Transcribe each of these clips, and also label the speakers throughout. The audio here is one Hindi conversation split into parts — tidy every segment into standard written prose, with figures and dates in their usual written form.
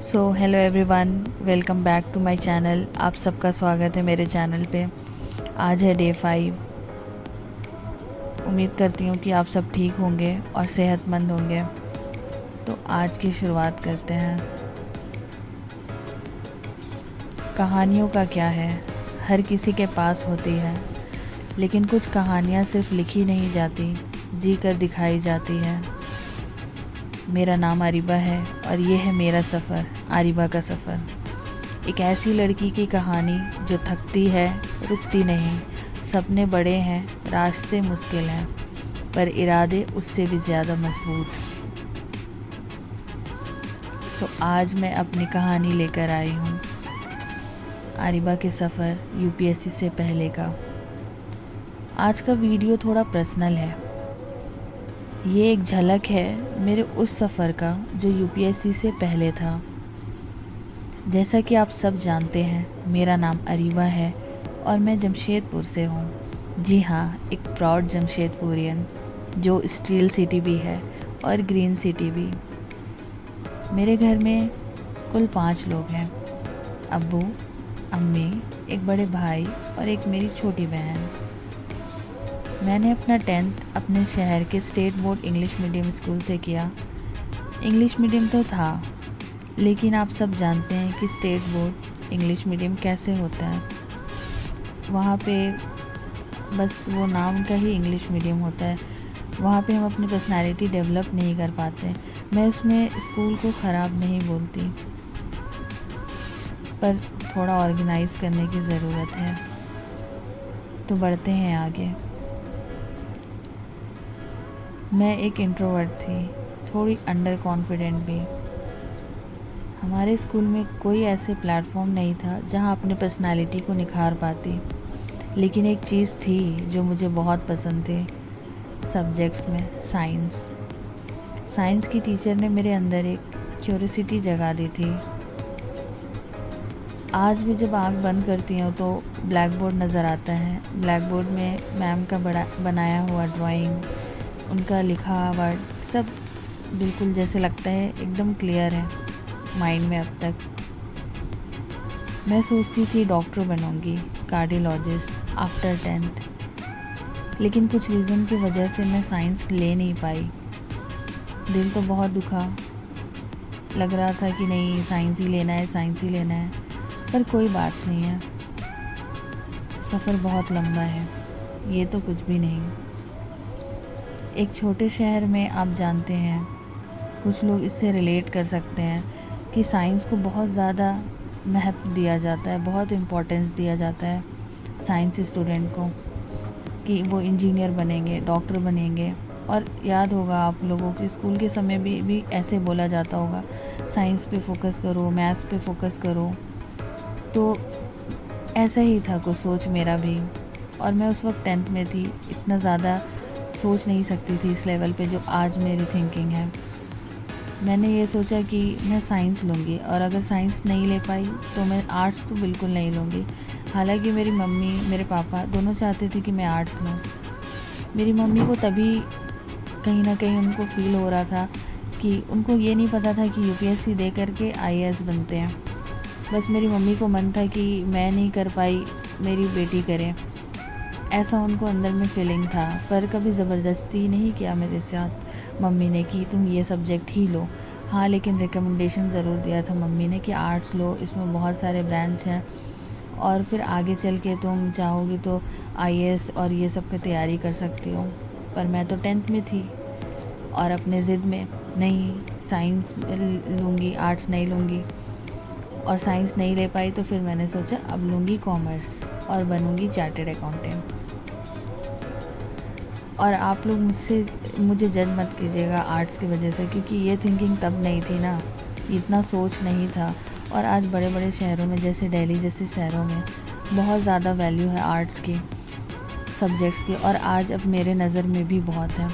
Speaker 1: Hello everyone, welcome back to my channel. आप सबका स्वागत है मेरे चैनल पे। आज है डे 5। उम्मीद करती हूँ कि आप सब ठीक होंगे और सेहतमंद होंगे। तो आज की शुरुआत करते हैं। कहानियों का क्या है, हर किसी के पास होती है, लेकिन कुछ कहानियाँ सिर्फ लिखी नहीं जाती, जी कर दिखाई जाती है। मेरा नाम आरिबा है और ये है मेरा सफ़र, आरिबा का सफ़र। एक ऐसी लड़की की कहानी जो थकती है, रुकती नहीं। सपने बड़े हैं, रास्ते मुश्किल हैं, पर इरादे उससे भी ज़्यादा मजबूत। तो आज मैं अपनी कहानी लेकर आई हूँ, आरिबा के सफ़र यूपीएससी से पहले का। आज का वीडियो थोड़ा पर्सनल है। ये एक झलक है मेरे उस सफ़र का जो यूपीएससी से पहले था। जैसा कि आप सब जानते हैं, मेरा नाम आरिबा है और मैं जमशेदपुर से हूँ। जी हाँ, एक प्राउड जमशेदपुरियन, जो स्टील सिटी भी है और ग्रीन सिटी भी। मेरे घर में कुल 5 लोग हैं, अब्बू, अम्मी, एक बड़े भाई और एक मेरी छोटी बहन। मैंने अपना 10th अपने शहर के state board English medium school से किया। इंग्लिश मीडियम तो था, लेकिन आप सब जानते हैं कि स्टेट बोर्ड इंग्लिश मीडियम कैसे होता है। वहाँ पे बस वो नाम का ही इंग्लिश मीडियम होता है। वहाँ पे हम अपनी पर्सनालिटी डेवलप नहीं कर पाते। मैं उसमें स्कूल को ख़राब नहीं बोलती, पर थोड़ा ऑर्गेनाइज करने की ज़रूरत है। तो बढ़ते हैं आगे। मैं एक इंट्रोवर्ट थी, थोड़ी अंडर कॉन्फिडेंट भी। हमारे स्कूल में कोई ऐसे प्लेटफॉर्म नहीं था जहां अपनी पर्सनालिटी को निखार पाती, लेकिन एक चीज़ थी जो मुझे बहुत पसंद थी सब्जेक्ट्स में, साइंस। साइंस की टीचर ने मेरे अंदर एक क्यूरियोसिटी जगा दी थी। आज भी जब आँख बंद करती हूँ तो ब्लैक बोर्ड नज़र आता है। ब्लैक बोर्ड में मैम का बड़ा बनाया हुआ ड्राइंग, उनका लिखा वर्ड, सब बिल्कुल जैसे लगता है एकदम क्लियर है माइंड में अब तक। मैं सोचती थी डॉक्टर बनूंगी, कार्डियोलॉजिस्ट आफ्टर 10th, लेकिन कुछ रीज़न की वजह से मैं साइंस ले नहीं पाई। दिल तो बहुत दुखा, लग रहा था कि नहीं, साइंस ही लेना है, साइंस ही लेना है। पर कोई बात नहीं है, सफ़र बहुत लंबा है, ये तो कुछ भी नहीं। एक छोटे शहर में आप जानते हैं, कुछ लोग इससे रिलेट कर सकते हैं कि साइंस को बहुत ज़्यादा महत्व दिया जाता है, बहुत इम्पोर्टेंस दिया जाता है साइंस स्टूडेंट को, कि वो इंजीनियर बनेंगे, डॉक्टर बनेंगे। और याद होगा आप लोगों के स्कूल के समय भी ऐसे बोला जाता होगा, साइंस पे फोकस करो, मैथ्स पे फोकस करो। तो ऐसा ही था कुछ सोच मेरा भी। और मैं उस वक्त 10th में थी, इतना ज़्यादा सोच नहीं सकती थी इस लेवल पे जो आज मेरी थिंकिंग है। मैंने ये सोचा कि मैं साइंस लूँगी, और अगर साइंस नहीं ले पाई तो मैं आर्ट्स तो बिल्कुल नहीं लूँगी। हालांकि मेरी मम्मी, मेरे पापा दोनों चाहते थे कि मैं आर्ट्स लूँ। मेरी मम्मी को तभी कहीं ना कहीं उनको फील हो रहा था कि उनको ये नहीं पता था कि यूपीएससी दे करके आईएएस बनते हैं। बस मेरी मम्मी को मन था कि मैं नहीं कर पाई, मेरी बेटी करे, ऐसा उनको अंदर में फीलिंग था। पर कभी ज़बरदस्ती नहीं किया मेरे साथ मम्मी ने कि तुम ये सब्जेक्ट ही लो। हाँ, लेकिन रिकमेंडेशन ज़रूर दिया था मम्मी ने कि आर्ट्स लो, इसमें बहुत सारे ब्रांच हैं और फिर आगे चल के तुम चाहोगी तो आईएएस और ये सब की तैयारी कर सकती हो। पर मैं तो 10th में थी और अपने ज़िद में नहीं, साइंस लूँगी, आर्ट्स नहीं लूँगी। और साइंस नहीं ले पाई तो फिर मैंने सोचा अब लूँगी कॉमर्स और बनूँगी चार्टेड अकाउंटेंट। और आप लोग मुझे जज मत कीजिएगा आर्ट्स की वजह से, क्योंकि ये थिंकिंग तब नहीं थी ना, इतना सोच नहीं था। और आज बड़े बड़े शहरों में, जैसे दिल्ली जैसे शहरों में, बहुत ज़्यादा वैल्यू है आर्ट्स की, सब्जेक्ट्स की। और आज अब मेरे नज़र में भी बहुत है।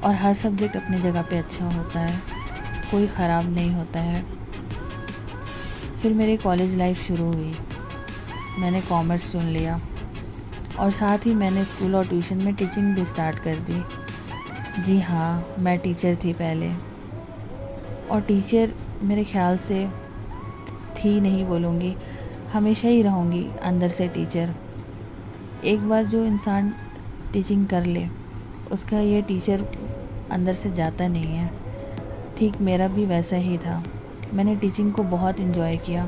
Speaker 1: और हर सब्जेक्ट अपनी जगह पे अच्छा होता है, कोई ख़राब नहीं होता है। फिर मेरी कॉलेज लाइफ शुरू हुई, मैंने कॉमर्स चुन लिया और साथ ही मैंने स्कूल और ट्यूशन में टीचिंग भी स्टार्ट कर दी। जी हाँ, मैं टीचर थी पहले। और टीचर मेरे ख्याल से थी नहीं बोलूँगी, हमेशा ही रहूँगी अंदर से टीचर। एक बार जो इंसान टीचिंग कर ले उसका ये टीचर अंदर से जाता नहीं है। ठीक मेरा भी वैसा ही था। मैंने टीचिंग को बहुत इन्जॉय किया।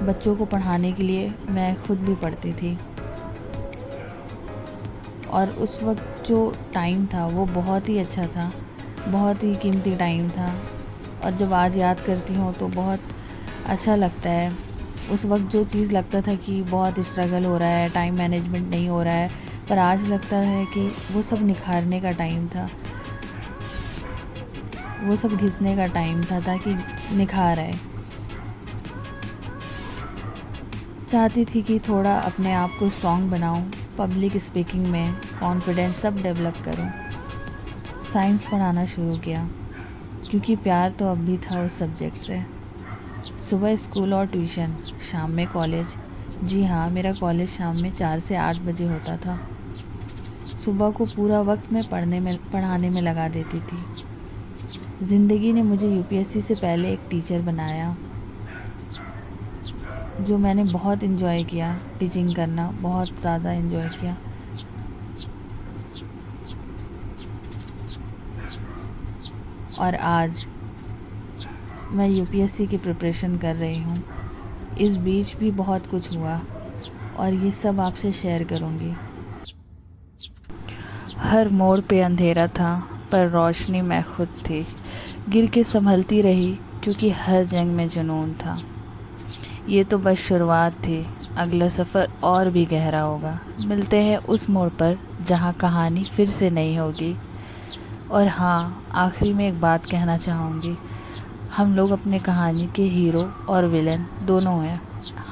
Speaker 1: बच्चों को पढ़ाने के लिए मैं खुद भी पढ़ती थी और उस वक्त जो टाइम था वो बहुत ही अच्छा था, बहुत ही कीमती टाइम था। और जब आज याद करती हूँ तो बहुत अच्छा लगता है। उस वक्त जो चीज़ लगता था कि बहुत स्ट्रगल हो रहा है, टाइम मैनेजमेंट नहीं हो रहा है, पर आज लगता है कि वो सब निखारने का टाइम था, वो सब घिसने का टाइम था ताकि निखार आए। चाहती थी कि थोड़ा अपने आप को स्ट्रॉन्ग बनाऊं, पब्लिक स्पीकिंग में कॉन्फिडेंस सब डेवलप करूं। साइंस पढ़ाना शुरू किया क्योंकि प्यार तो अब भी था उस सब्जेक्ट से। सुबह स्कूल और ट्यूशन, शाम में कॉलेज। जी हाँ, मेरा कॉलेज शाम में 4 से 8 बजे होता था। सुबह को पूरा वक्त मैं पढ़ाने में लगा देती थी। ज़िंदगी ने मुझे यूपीएससी से पहले एक टीचर बनाया, जो मैंने बहुत इन्जॉय किया। टीचिंग करना बहुत ज़्यादा इन्जॉय किया। और आज मैं यूपीएससी की प्रिपरेशन कर रही हूँ। इस बीच भी बहुत कुछ हुआ और ये सब आपसे शेयर करूँगी। हर मोड़ पे अंधेरा था पर रोशनी मैं खुद थी। गिर के संभलती रही क्योंकि हर जंग में जुनून था। ये तो बस शुरुआत थी, अगला सफ़र और भी गहरा होगा। मिलते हैं उस मोड़ पर जहाँ कहानी फिर से नई होगी। और हाँ, आखिरी में एक बात कहना चाहूँगी, हम लोग अपने कहानी के हीरो और विलन दोनों हैं।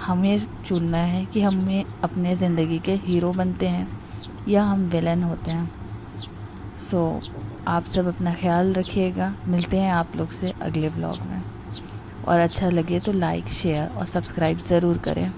Speaker 1: हमें चुनना है कि हमें अपने ज़िंदगी के हीरो बनते हैं या हम विलन होते हैं। आप सब अपना ख्याल रखिएगा। मिलते हैं आप लोग से अगले व्लॉग में। और अच्छा लगे तो लाइक, शेयर और सब्सक्राइब ज़रूर करें।